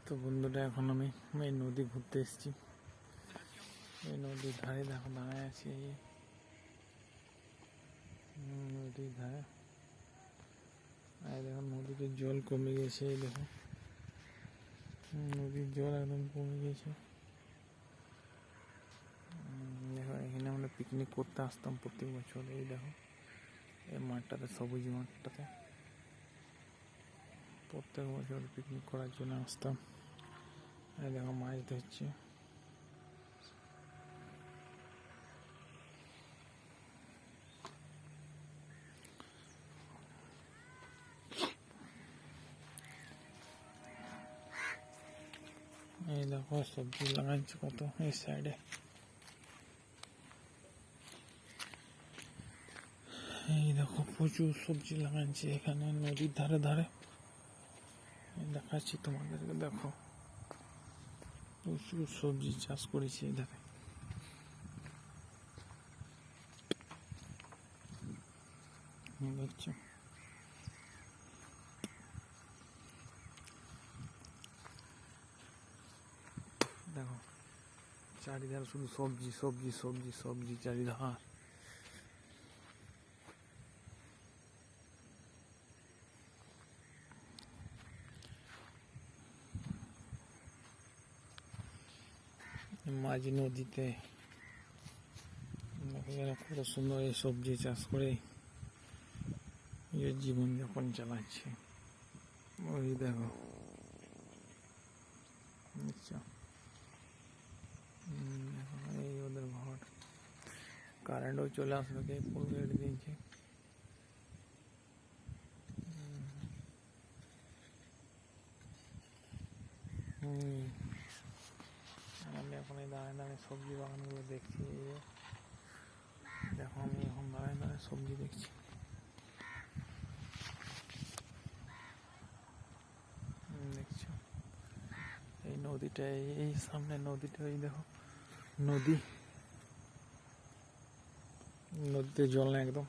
তো বন্ধুরা, এখন আমি এই নদী ঘুরতে এসেছি। এই নদীর ধারে দেখো দাঁড়ায় আছি। নদীর ধারে দেখো নদীতে জল কমে গেছে। এই দেখো নদীর জল একদম কমে গেছে। দেখো এখানে আমরা পিকনিক করতে আসতাম প্রত্যেক বছর। এই দেখো এই মাঠটাতে, সবুজ মাঠটাতে প্রত্যেক বছর পিকনিক করার জন্য আসতাম। এই দেখো মাছ ধরছে। এই দেখো সবজি লাগাচ্ছে কত এই সাইডে। এই দেখো প্রচুর সবজি লাগাচ্ছে এখানে নদীর ধারে ধারে। দেখাচ্ছি তোমাদেরকে, দেখো প্রচুর সবজি চাষ করেছে এই ধারে। দেখছো দেখো চারিধারে শুধু সবজি সবজি সবজি সবজি চারিধার। মাঝি নদীতে কত সুন্দর এই সবজি চাষ করে জীবনযাপন চালাচ্ছে। ওই দেখো দেখছো, এই ওদের ঘর। কারেন্টও চলে আসলো, পুল কেটে দিয়েছে। আমি এখন এই দাঁড়ায় দাঁড়ায় সবজি বাগানগুলো দেখছি। দেখো আমি এখন দাঁড়ায় দাঁড়ায় সবজি দেখছি। দেখছো এই নদীটা, এই সামনে নদীটা, এই দেখো নদীতে জল না একদম।